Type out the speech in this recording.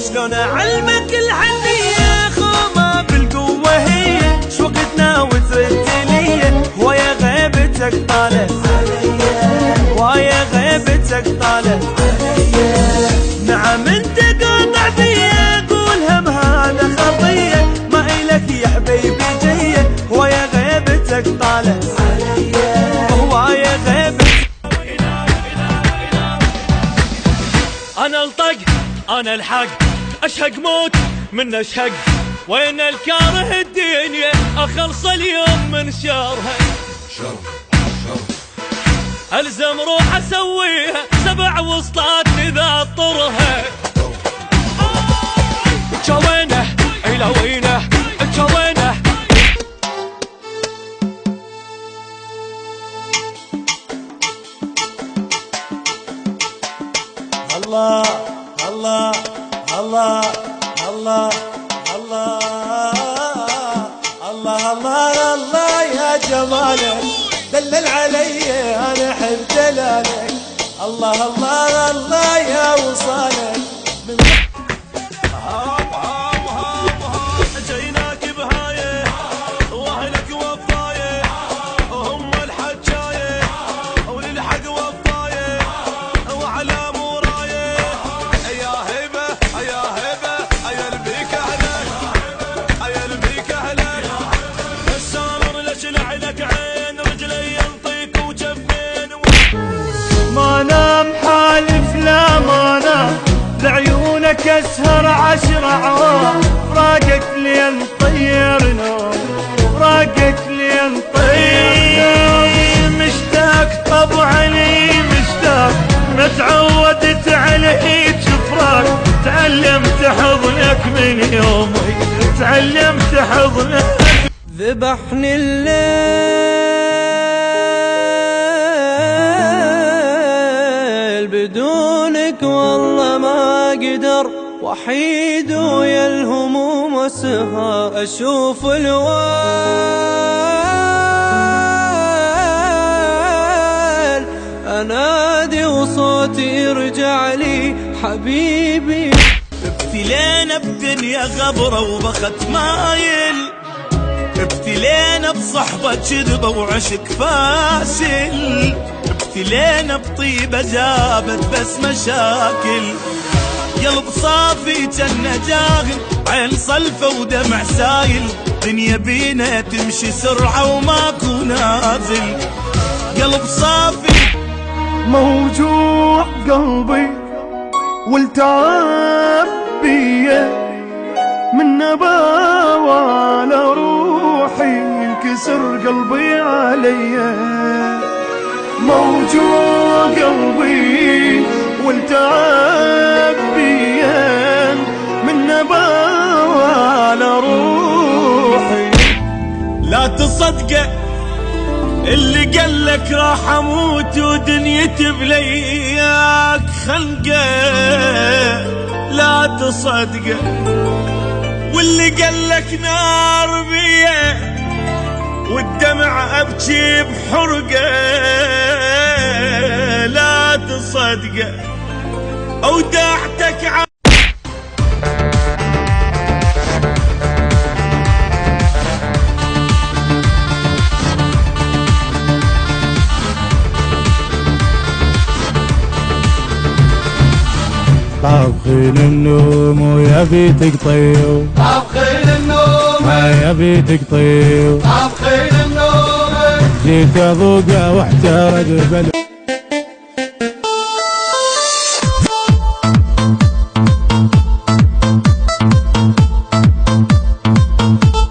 شلون اعلمك الحنية خومة بالقوة هي شوقتنا وترد لي ويا غيبتك طالت ويا غيبتك طالت نعم انت قاطع بيا قول هم هذا خطية ما إلك يا حبيبي جية ويا غيبتك طالت ويا غيبتك. انا الطق انا الحق اشهق موت من اشهق وين الكاره الدنيا اخلص اليوم من شرها الزم روح اسويها 7 وسطات اذا اضطرها جوينه الى وينه جوينه الله الله الله الله الله الله الله الله يا جمالك دلل علي انا احب دلالك الله الله الله يا وصالك من جيناك بهايه واهلك وفايه هم الحجايه وللحق وفايه وعلى مورايه يا هبه يا هبه يا البيك اهلك يا البيك اهلك السامر لشلع لك عين رجلي ينطيك وجفين ما نام حالف لا ما نام لعيونك اسهر 10 عوام راقك لين طير نوم راقك لين طير مشتاق طبعا لي مشتاق ما تعودت عليك فراق تعلمت حضنك من يومي تعلمت حضنك ذبحني الليل بدونك والله ما اقدر وحيد ويا الهموم والسهر اشوف الويل انادي وصوتي يرجع لي حبيبي ابتلينا بدنيا غبرة وبخت مايل ابتلينا بصحبة كذبة وعشق فاسل ابتلينا بطيبة جابت بس مشاكل قلب صافي جنة جاهل عين صلفة ودمع سايل دنيا بينا تمشي سرعة وماكو نازل قلب صافي موجوع قلبي والتعب بيه من نباوة على روحي ينكسر قلبي عليا موجوع قلبي والتعب بيه من نباوة على روحي لا تصدقه اللي قالك راح اموت ودنيتي بلياك خنقه لا تصدقه واللي قالك نار بيه والدمع ابكي بحرقه لا تصدقه اودعتك طابخين النوم ويبي تقطيو طابخين النوم ما يبي تقطيو طابخين النوم جيت اذوقه واحترق بل